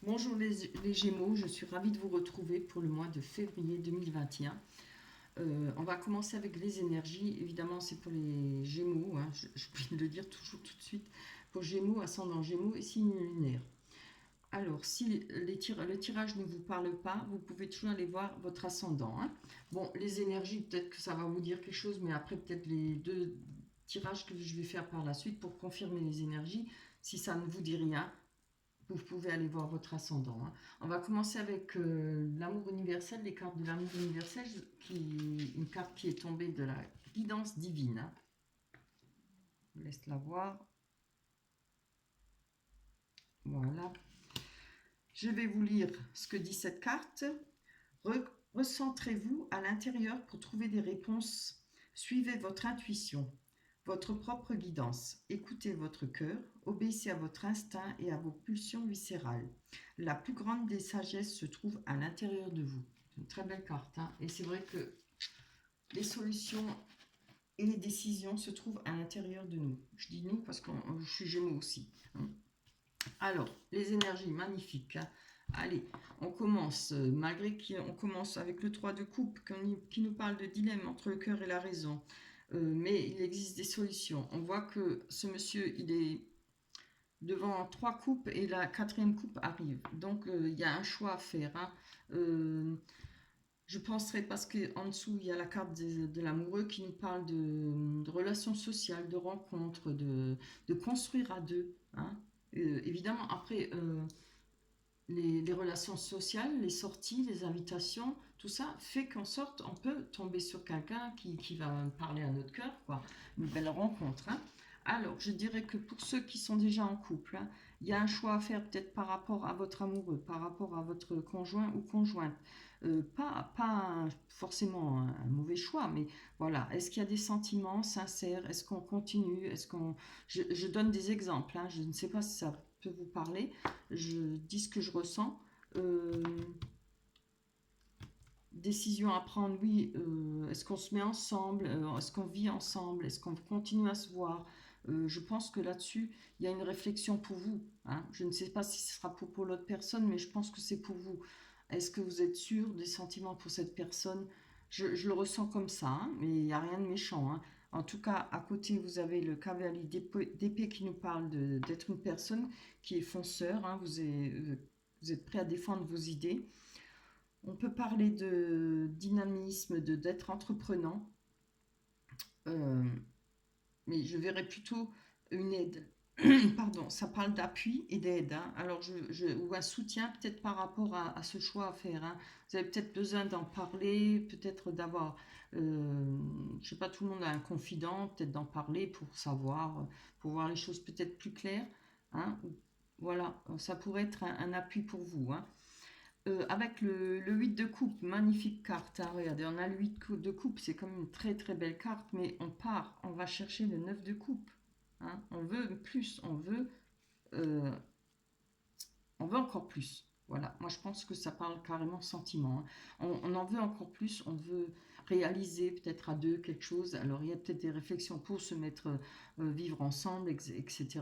Bonjour les Gémeaux, je suis ravie de vous retrouver pour le mois de février 2021. On va commencer avec les énergies. Évidemment, c'est pour les Gémeaux, hein, je peux le dire toujours tout de suite. Pour Gémeaux, ascendant Gémeaux et signe lunaire. Alors, si le tirage ne vous parle pas, vous pouvez toujours aller voir votre ascendant, hein. Bon, les énergies, peut-être que ça va vous dire quelque chose, mais après, peut-être les deux tirages que je vais faire par la suite pour confirmer les énergies, si ça ne vous dit rien, vous pouvez aller voir votre ascendant, hein. On va commencer avec l'amour universel, les cartes de l'amour universel, une carte qui est tombée de la guidance divine, hein. Je vous laisse la voir. Voilà. Je vais vous lire ce que dit cette carte. Recentrez-vous à l'intérieur pour trouver des réponses. Suivez votre intuition, votre propre guidance. Écoutez votre cœur, obéissez à votre instinct et à vos pulsions viscérales. La plus grande des sagesses se trouve à l'intérieur de vous. C'est une très belle carte, hein. Et c'est vrai que les solutions et les décisions se trouvent à l'intérieur de nous. Je dis nous parce que je suis Gémeaux aussi, hein. Alors, les énergies magnifiques, hein. Allez, on commence, malgré qu'on commence avec le 3 de coupe qui nous parle de dilemme entre le cœur et la raison. Mais il existe des solutions. On voit que ce monsieur, il est devant 3 coupes et la quatrième coupe arrive. Donc, il y a un choix à faire, hein. Je penserais parce qu'en dessous, il y a la carte de l'amoureux qui nous parle de relations sociales, de rencontres, de construire à deux, hein. Évidemment, après, les relations sociales, les sorties, les invitations, tout ça fait qu'en sorte, on peut tomber sur quelqu'un qui va parler à notre cœur, quoi. Une belle rencontre, hein. Alors, je dirais que pour ceux qui sont déjà en couple, hein, il y a un choix à faire peut-être par rapport à votre amoureux, par rapport à votre conjoint ou conjointe. Pas forcément un mauvais choix, mais voilà. Est-ce qu'il y a des sentiments sincères? Est-ce qu'on continue? Je donne des exemples, hein, je ne sais pas si ça peut vous parler. Je dis ce que je ressens. Euh, Décision à prendre, oui. Est-ce qu'on se met ensemble? Est-ce qu'on vit ensemble? Est-ce qu'on continue à se voir? Je pense que là-dessus, il y a une réflexion pour vous, hein. Je ne sais pas si ce sera pour l'autre personne, mais je pense que c'est pour vous. Est-ce que vous êtes sûr des sentiments pour cette personne? Je le ressens comme ça, hein, mais il n'y a rien de méchant, hein. En tout cas, à côté, vous avez le cavalier d'épée qui nous parle d'être une personne qui est fonceur, hein. Vous êtes prêt à défendre vos idées. On peut parler de dynamisme, d'être entreprenant, euh, mais je verrais plutôt une aide. Pardon, ça parle d'appui et d'aide, hein. Alors, ou un soutien peut-être par rapport à ce choix à faire, hein. Vous avez peut-être besoin d'en parler, peut-être d'avoir, je sais pas, tout le monde a un confident, peut-être d'en parler pour savoir, pour voir les choses peut-être plus claires, hein. Voilà, ça pourrait être un appui pour vous, hein. Avec le 8 de coupe, magnifique carte, hein, regardez, on a le 8 de coupe, c'est comme une très très belle carte, mais on va chercher le 9 de coupe, hein. On veut plus, euh, on veut encore plus. Voilà, moi je pense que ça parle carrément sentiment, hein. On en veut encore plus, on veut réaliser peut-être à deux quelque chose. Alors il y a peut-être des réflexions pour se mettre, vivre ensemble, etc.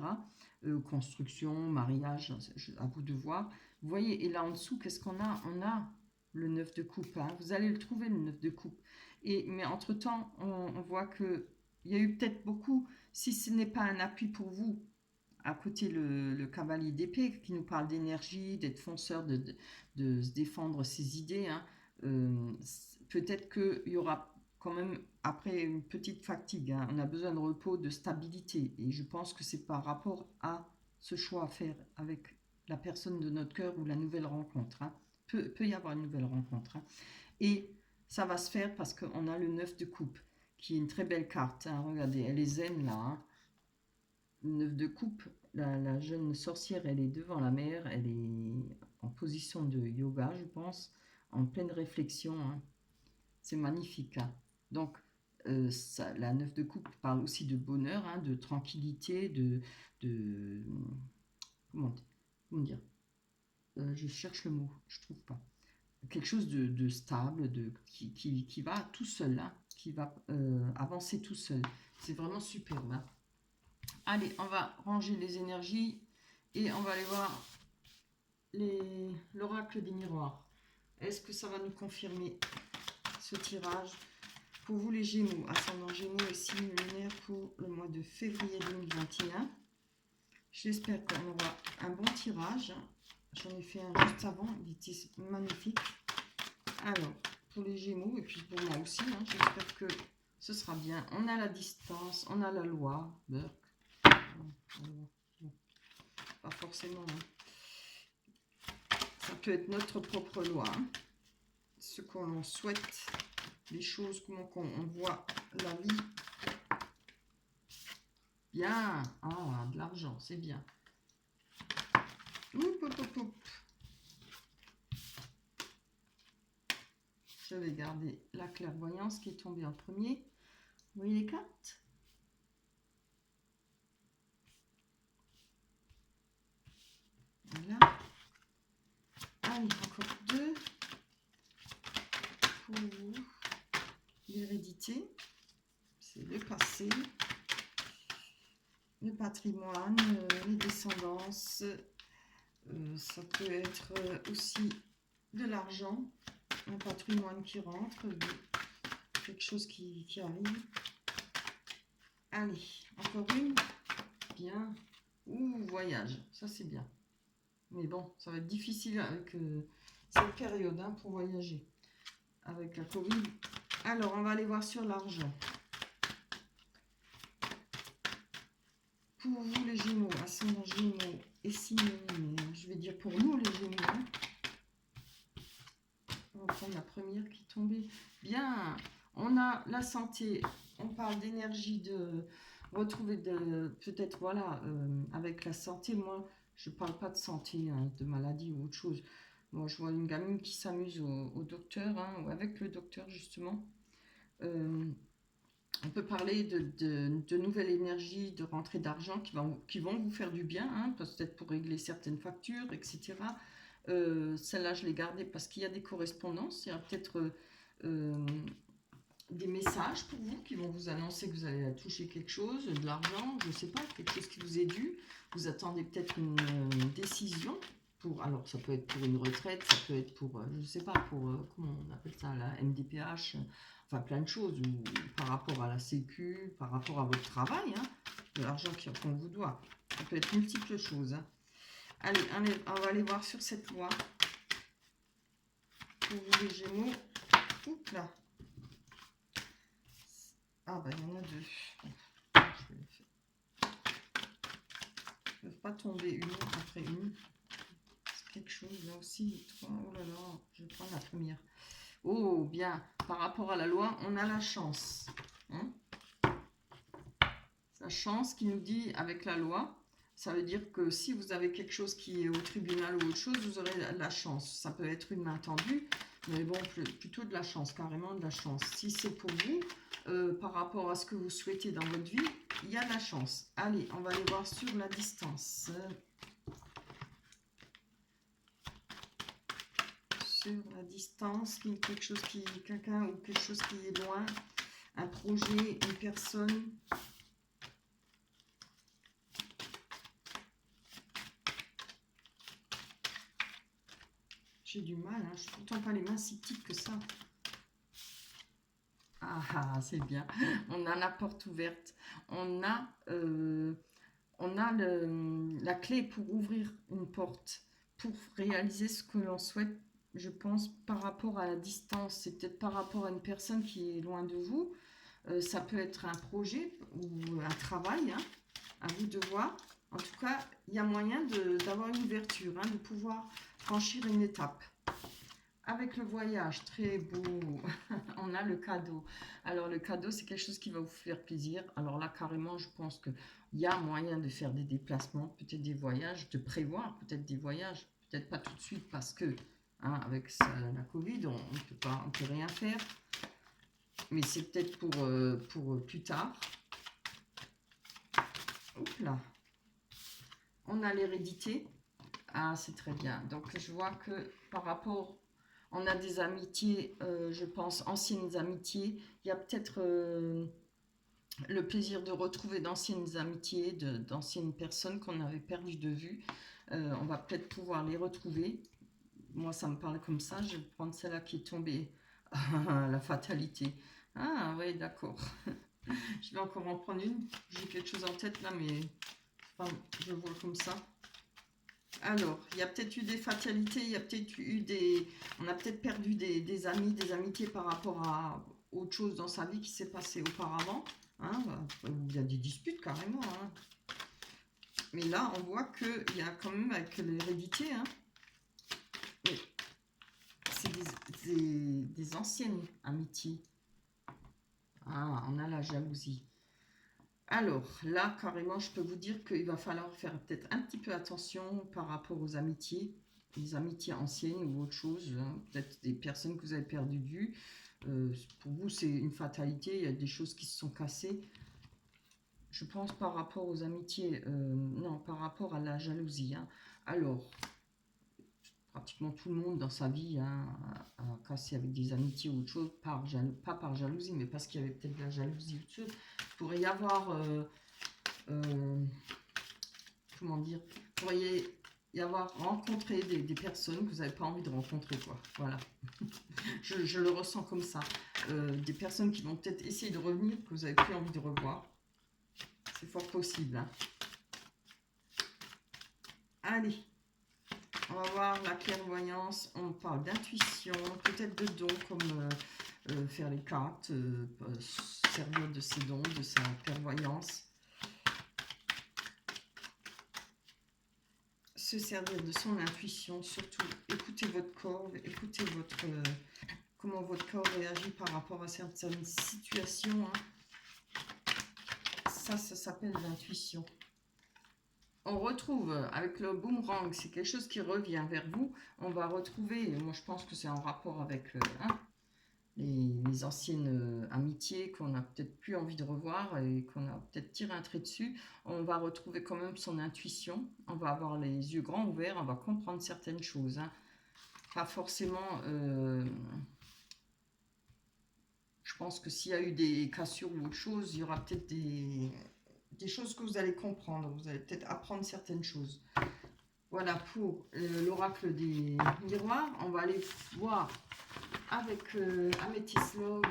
Construction, mariage, à vous de voir. Vous voyez, et là en dessous, qu'est-ce qu'on a? On a le 9 de coupe, hein. Vous allez le trouver, le 9 de coupe. Mais entre-temps, on voit que il y a eu peut-être beaucoup, si ce n'est pas un appui pour vous, à côté le cavalier d'épée qui nous parle d'énergie, d'être fonceur, de se défendre ses idées, hein. Peut-être qu'il y aura quand même après une petite fatigue, hein. On a besoin de repos, de stabilité. Et je pense que c'est par rapport à ce choix à faire avec la personne de notre cœur ou la nouvelle rencontre, hein. Peut y avoir une nouvelle rencontre, hein. Et ça va se faire parce qu'on a le 9 de coupe, qui est une très belle carte, hein. Regardez, elle est zen là, hein. 9 de coupe, la jeune sorcière, elle est devant la mer, elle est en position de yoga, je pense, en pleine réflexion, hein. C'est magnifique, hein. Donc, la 9 de coupe parle aussi de bonheur, hein, de tranquillité, de comment, comment dire, je cherche le mot, je trouve pas. Quelque chose de stable, qui va tout seul, hein, qui va avancer tout seul. C'est vraiment superbe, hein. Allez, on va ranger les énergies et on va aller voir l'oracle des miroirs. Est-ce que ça va nous confirmer ce tirage pour vous les Gémeaux, ascendant Gémeaux et signe lunaire pour le mois de février 2021? J'espère qu'on aura un bon tirage. J'en ai fait un juste avant, il était magnifique. Alors, pour les Gémeaux, et puis pour moi aussi, hein, j'espère que ce sera bien. On a la distance, on a la loi. Burke. Pas forcément. Hein. Ça peut être notre propre loi. Hein. Ce qu'on souhaite, les choses, comment on voit la vie. Bien. Ah, de l'argent, c'est bien. Oup, oup, oup, oup. Je vais garder la clairvoyance qui est tombée en premier. Vous voyez les cartes? Voilà. Allez, encore deux. Pour vous, l'hérédité, c'est le passé, le patrimoine, les descendances. Ça peut être aussi de l'argent, un patrimoine qui rentre, quelque chose qui arrive. Allez, encore une. Bien. Ouh, voyage, ça c'est bien. Mais bon, ça va être difficile avec cette période hein, pour voyager. Avec la Covid. Alors, on va aller voir sur l'argent. Pour vous les Gémeaux, ascendant Gémeaux et signe lunaire, je vais dire pour nous les Gémeaux. Hein. On va prendre la première qui est tombée. Bien, on a la santé, on parle d'énergie, de retrouver peut-être, voilà, avec la santé, moi, je ne parle pas de santé, hein, de maladie ou autre chose. Moi, je vois une gamine qui s'amuse au docteur, hein, ou avec le docteur, justement. On peut parler de nouvelles énergies, de rentrée d'argent qui vont vous faire du bien, hein, peut-être pour régler certaines factures, etc. Celle-là, je l'ai gardée parce qu'il y a des correspondances. Il y a peut-être des messages pour vous qui vont vous annoncer que vous allez toucher quelque chose, de l'argent, je ne sais pas, quelque chose qui vous est dû. Vous attendez peut-être une décision. Alors, ça peut être pour une retraite, ça peut être pour, je ne sais pas, pour, comment on appelle ça, la MDPH, enfin plein de choses, ou par rapport à la Sécu, par rapport à votre travail, hein, de l'argent qu'on vous doit. Ça peut être multiples choses. Hein. Allez, on va aller voir sur cette loi. Pour vous les Gémeaux. Oups là. Ah ben il y en a deux. Je vais les faire. Ils ne peuvent pas tomber une après une. C'est quelque chose là aussi. Oh là là, je vais prendre la première. Oh bien, par rapport à la loi, on a la chance. Hein, la chance qui nous dit avec la loi, ça veut dire que si vous avez quelque chose qui est au tribunal ou autre chose, vous aurez la chance. Ça peut être une main tendue, mais bon, plutôt de la chance, carrément de la chance. Si c'est pour vous, par rapport à ce que vous souhaitez dans votre vie, il y a de la chance. Allez, on va aller voir sur la distance. Sur la distance, quelque chose quelqu'un ou quelque chose qui est loin, un projet, une personne. J'ai du mal, hein. Je ne pourtant pas les mains si petites que ça. Ah, c'est bien. On a la porte ouverte. On a la clé pour ouvrir une porte, pour réaliser ce que l'on souhaite, je pense, par rapport à la distance. C'est peut-être par rapport à une personne qui est loin de vous. Ça peut être un projet ou un travail, hein, à vous de voir. En tout cas, il y a moyen d'avoir une ouverture, hein, de pouvoir franchir une étape. Avec le voyage, très beau, on a le cadeau. Alors le cadeau, c'est quelque chose qui va vous faire plaisir. Alors là, carrément, je pense qu'il y a moyen de faire des déplacements, peut-être des voyages, de prévoir peut-être des voyages. Peut-être pas tout de suite parce que, hein, avec la Covid, on peut rien faire. Mais c'est peut-être pour plus tard. Oups là. On a l'hérédité. Ah, c'est très bien. Donc je vois que par rapport... On a des amitiés, je pense, anciennes amitiés. Il y a peut-être le plaisir de retrouver d'anciennes amitiés, d'anciennes personnes qu'on avait perdues de vue. On va peut-être pouvoir les retrouver. Moi, ça me parle comme ça. Je vais prendre celle-là qui est tombée. La fatalité. Ah, ouais, d'accord. Je vais encore en prendre une. J'ai quelque chose en tête là, mais enfin, je vois comme ça. Alors, il y a peut-être eu des fatalités, il y a peut-être eu des... On a peut-être perdu des amis, des amitiés par rapport à autre chose dans sa vie qui s'est passé auparavant. Hein, il y a des disputes carrément. Hein. Mais là, on voit qu'il y a quand même avec l'hérédité, hein, c'est des anciennes amitiés. Ah, on a la jalousie. Alors là, carrément, je peux vous dire qu'il va falloir faire peut-être un petit peu attention par rapport aux amitiés, les amitiés anciennes ou autre chose, hein. Peut-être des personnes que vous avez perdues de vue. Pour vous, c'est une fatalité, il y a des choses qui se sont cassées. Je pense par rapport aux amitiés, non, par rapport à la jalousie. Hein. Alors, pratiquement tout le monde dans sa vie hein, a cassé avec des amitiés ou autre chose, pas par jalousie, mais parce qu'il y avait peut-être de la jalousie ou autre chose. Il pourrait y avoir... euh, comment dire, vous pourriez y avoir rencontré des personnes que vous n'avez pas envie de rencontrer, quoi. Voilà. je le ressens comme ça. Des personnes qui vont peut-être essayer de revenir, que vous n'avez plus envie de revoir. C'est fort possible. Hein. Allez, on va voir la clairvoyance. On parle d'intuition, peut-être de dons, comme faire les cartes, servir de ses dons, de sa clairvoyance. Se servir de son intuition, surtout écoutez votre corps, écoutez comment votre corps réagit par rapport à certaines situations. Hein. Ça s'appelle l'intuition. On retrouve avec le boomerang, c'est quelque chose qui revient vers vous. On va retrouver, moi je pense que c'est en rapport avec les anciennes amitiés qu'on a peut-être plus envie de revoir et qu'on a peut-être tiré un trait dessus. On va retrouver quand même son intuition. On va avoir les yeux grands ouverts, on va comprendre certaines choses. Hein. Pas forcément... je pense que s'il y a eu des cassures ou autre chose, il y aura peut-être des choses que vous allez comprendre. Vous allez peut-être apprendre certaines choses. Voilà pour l'oracle des miroirs. On va aller voir avec Amethyst Love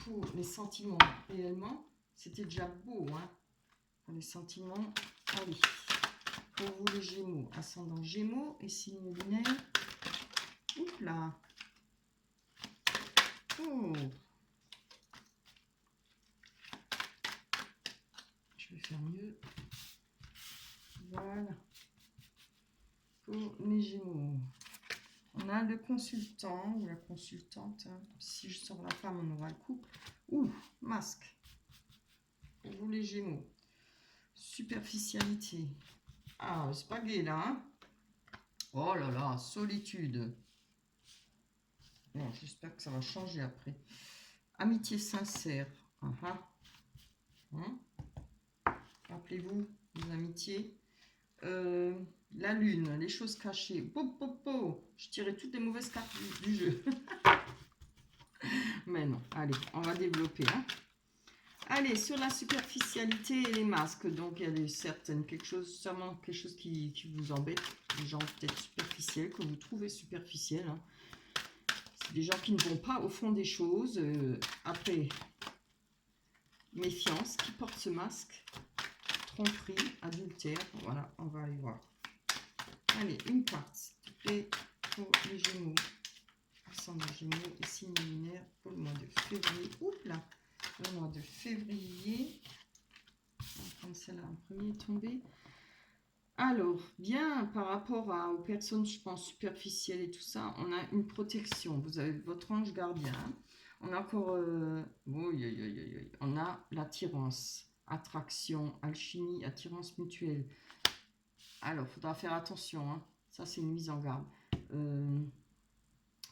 pour les sentiments réellement. C'était déjà beau, hein, pour les sentiments. Allez, pour vous les Gémeaux, ascendant Gémeaux et signe lunaire. Oups là. Oh. Je vais faire mieux. Voilà. Pour les Gémeaux. On a le consultant ou la consultante. Hein. Si je sors la femme, on aura le couple. Ouh, masque. Pour vous les Gémeaux. Superficialité. Ah, c'est pas gai là. Hein. Oh là là, solitude. Bon, j'espère que ça va changer après. Amitié sincère. Hein. Rappelez-vous, les amitiés. La lune, les choses cachées. Je tirais toutes les mauvaises cartes du jeu. Mais non, allez, on va développer. Hein. Allez, sur la superficialité et les masques. Donc, il y a certaines, sûrement quelque chose qui vous embête. Des gens peut-être superficiels, que vous trouvez superficiels. Hein. C'est des gens qui ne vont pas au fond des choses. Après, méfiance, qui porte ce masque. Tromperie, adultère. Voilà, on va aller voir. Allez, une carte, s'il te plaît, pour les Gémeaux. Ascendant Gémeaux et signe lunaire pour le mois de février. Oups là, le mois de février. On va prendre celle-là en premier, tombé. Alors, bien, par rapport aux personnes, je pense, superficielles et tout ça, on a une protection. Vous avez votre ange gardien. On a encore... on a l'attirance, attraction, alchimie, attirance mutuelle. Alors, il faudra faire attention. Hein. Ça, c'est une mise en garde.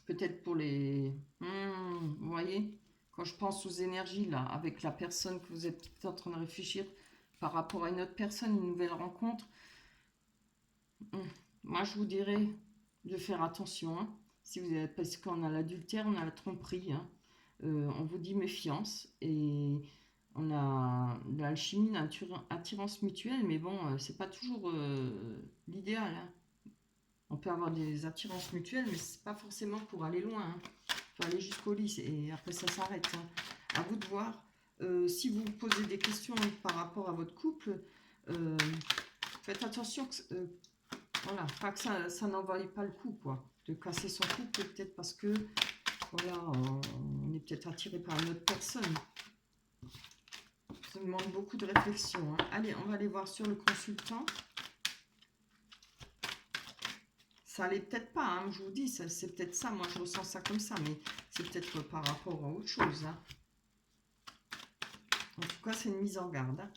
Peut-être pour les... vous voyez, quand je pense aux énergies, là, avec la personne que vous êtes en train de réfléchir par rapport à une autre personne, une nouvelle rencontre, moi, je vous dirais de faire attention. Hein. Si vous êtes, parce qu'on a l'adultère, on a la tromperie. Hein. On vous dit méfiance. Et on a l'alchimie, l'attirance mutuelle. Mais bon, c'est pas toujours l'idéal. Hein. On peut avoir des attirances mutuelles, mais c'est pas forcément pour aller loin. Hein. Pour aller jusqu'au lit, et après ça s'arrête. Hein. À vous de voir. Si vous vous posez des questions par rapport à votre couple, faites attention que, voilà, pas que ça n'envahit pas le coup, quoi. De casser son couple, peut-être parce que voilà, on est peut-être attiré par une autre personne. Ça demande beaucoup de réflexion. Hein. Allez, on va aller voir sur le consultant. Ça allait peut-être pas, hein, je vous dis, c'est peut-être ça. Moi, je ressens ça comme ça, mais c'est peut-être par rapport à autre chose. Hein. En tout cas, c'est une mise en garde. Hein.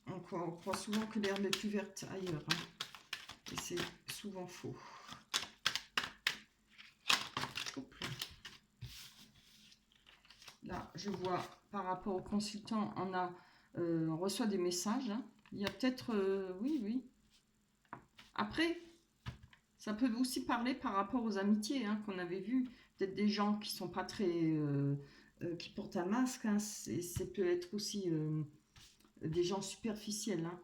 On croit souvent que l'herbe est plus verte ailleurs. Hein. Et c'est souvent faux. Là, je vois par rapport au consultant, on reçoit des messages. Hein. Il y a peut-être, oui, oui. Après, ça peut aussi parler par rapport aux amitiés hein, qu'on avait vues. Peut-être des gens qui sont pas très, qui portent un masque. Hein. C'est peut être aussi des gens superficiels. Hein.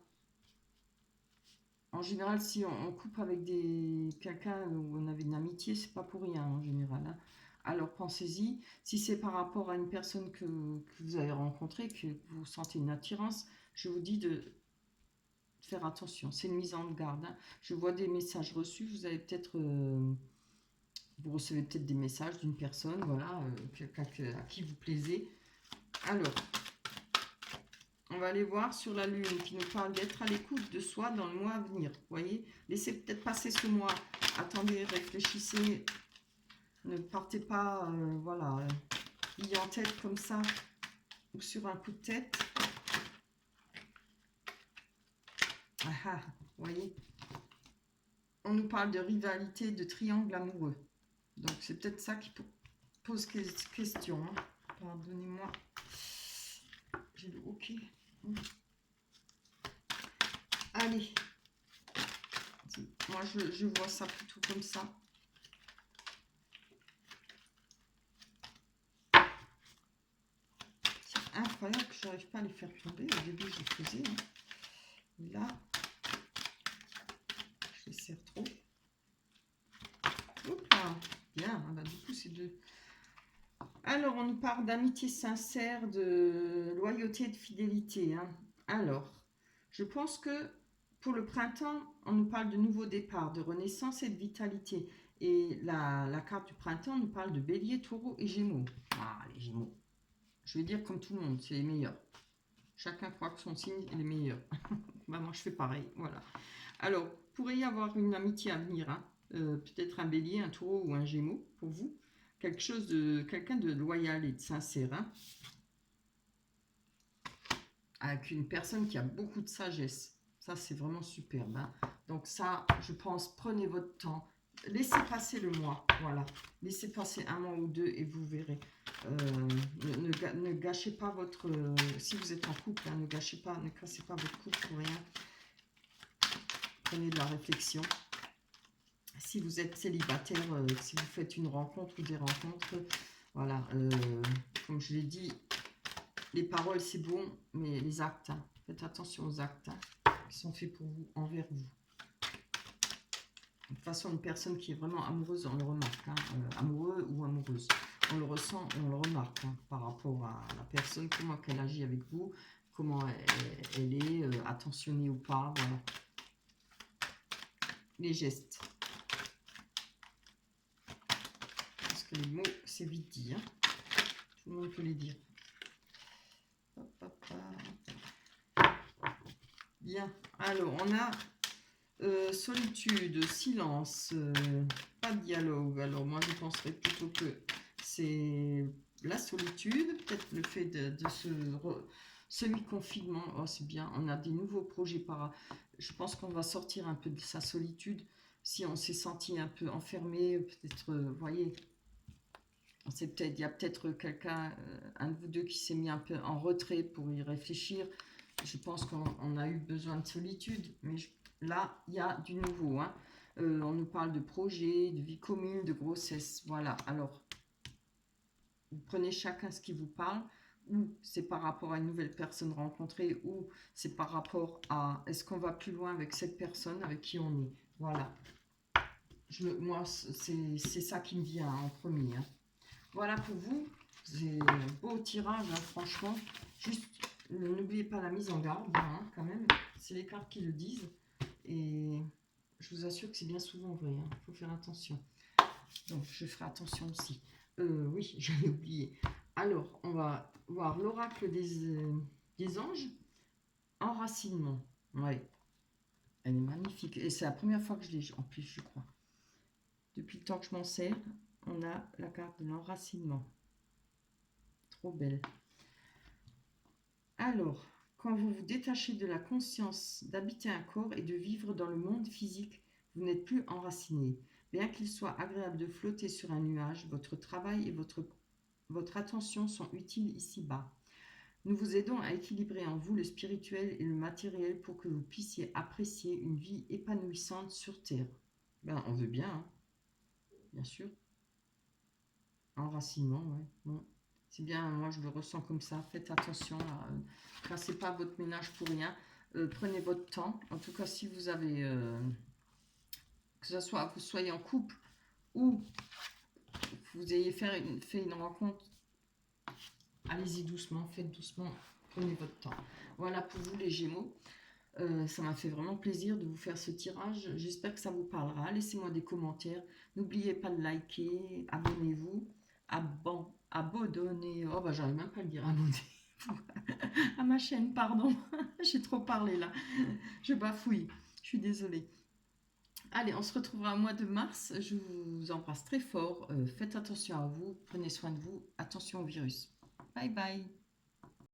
En général, si on coupe avec quelqu'un où on avait une amitié, c'est pas pour rien en général. Hein. Alors pensez-y, si c'est par rapport à une personne que vous avez rencontrée, que vous sentez une attirance, je vous dis de faire attention. C'est une mise en garde. Hein. Je vois des messages reçus, vous avez peut-être, vous recevez peut-être des messages d'une personne, voilà, quelqu'un à qui vous plaisez. Alors, on va aller voir sur la lune qui nous parle d'être à l'écoute de soi dans le mois à venir. Vous voyez, laissez peut-être passer ce mois. Attendez, réfléchissez. Ne partez pas, voilà, y en tête comme ça ou sur un coup de tête. Ah ah, vous voyez, on nous parle de rivalité, de triangle amoureux. Donc c'est peut-être ça qui pose question. Hein. Pardonnez-moi. J'ai le OK. Allez. Moi, je vois ça plutôt comme ça. C'est incroyable que je n'arrive pas à les faire tomber. Au début, je les faisais. Hein. Là, je les serre trop. Hop là. Bien. Bah, du coup, c'est deux. Alors, on nous parle d'amitié sincère, de loyauté et de fidélité. Hein. Alors, je pense que pour le printemps, on nous parle de nouveau départ, de renaissance et de vitalité. Et la carte du printemps nous parle de bélier, taureau et gémeaux. Ah, les gémeaux. Je vais dire comme tout le monde, c'est les meilleurs. Chacun croit que son signe est le meilleur. Bah, moi, je fais pareil. Voilà. Alors, pourrait y avoir une amitié à venir. Hein. Peut-être un bélier, un taureau ou un gémeaux pour vous. Quelqu'un de loyal et de sincère. Hein. Avec une personne qui a beaucoup de sagesse. Ça, c'est vraiment superbe. Hein. Donc ça, je pense, prenez votre temps. Laissez passer le mois. Voilà. Laissez passer un mois ou deux et vous verrez. Ne gâchez pas votre... si vous êtes en couple, hein, ne cassez pas votre couple pour rien. Prenez de la réflexion. Si vous êtes célibataire, si vous faites une rencontre ou des rencontres, voilà, comme je l'ai dit, les paroles c'est bon, mais les actes, hein, faites attention aux actes hein, qui sont faits pour vous, envers vous. De toute façon, une personne qui est vraiment amoureuse, on le remarque, hein, amoureux ou amoureuse, on le ressent, on le remarque hein, par rapport à la personne, comment elle agit avec vous, comment elle est, attentionnée ou pas, voilà. Les gestes. Parce que les mots, c'est vite dit, hein. Tout le monde peut les dire. Hop, hop, hop. Bien, alors on a solitude, silence, pas de dialogue. Alors moi je penserais plutôt que c'est la solitude, peut-être le fait de ce semi-confinement. Oh, c'est bien, on a des nouveaux projets je pense qu'on va sortir un peu de sa solitude. Si on s'est senti un peu enfermé, peut-être, vous voyez, il y a peut-être quelqu'un, un de vous deux qui s'est mis un peu en retrait pour y réfléchir. Je pense qu'on a eu besoin de solitude, mais là, il y a du nouveau. Hein. On nous parle de projet, de vie commune, de grossesse. Voilà, alors, vous prenez chacun ce qui vous parle. ou c'est par rapport à une nouvelle personne rencontrée, ou c'est par rapport à est-ce qu'on va plus loin avec cette personne avec qui on est. Voilà. Moi, c'est ça qui me vient en premier. Hein. Voilà pour vous. C'est un beau tirage, hein, franchement. Juste, n'oubliez pas la mise en garde, hein, quand même. C'est les cartes qui le disent. Et je vous assure que c'est bien souvent vrai. Il faut faire attention. Donc, je ferai attention aussi. Oui, j'avais oublié. Alors, on va voir l'oracle des anges. Enracinement. Ouais, elle est magnifique. Et c'est la première fois que je l'ai, en plus, je crois. Depuis le temps que je m'en sers, on a la carte de l'enracinement. Trop belle. Alors, quand vous vous détachez de la conscience d'habiter un corps et de vivre dans le monde physique, vous n'êtes plus enraciné. Bien qu'il soit agréable de flotter sur un nuage, votre travail et votre attention sont utiles ici-bas. Nous vous aidons à équilibrer en vous le spirituel et le matériel pour que vous puissiez apprécier une vie épanouissante sur Terre. Ben, on veut bien, hein, bien sûr. Enracinement, ouais. Bon. C'est bien, moi je le ressens comme ça. Faites attention, ne cassez pas votre ménage pour rien. Prenez votre temps. En tout cas, si vous avez, que ce soit vous soyez en couple ou vous ayez fait une rencontre, allez-y doucement, faites doucement, prenez votre temps. Voilà pour vous les Gémeaux. Ça m'a fait vraiment plaisir de vous faire ce tirage. J'espère que ça vous parlera. Laissez-moi des commentaires. N'oubliez pas de liker, abonnez-vous. Abonnez. Oh bah j'arrive même pas à le dire, abonnez-vous à ma chaîne, pardon. J'ai trop parlé là. Je bafouille. Je suis désolée. Allez, on se retrouvera au mois de mars. Je vous embrasse très fort. Faites attention à vous. Prenez soin de vous. Attention au virus. Bye bye.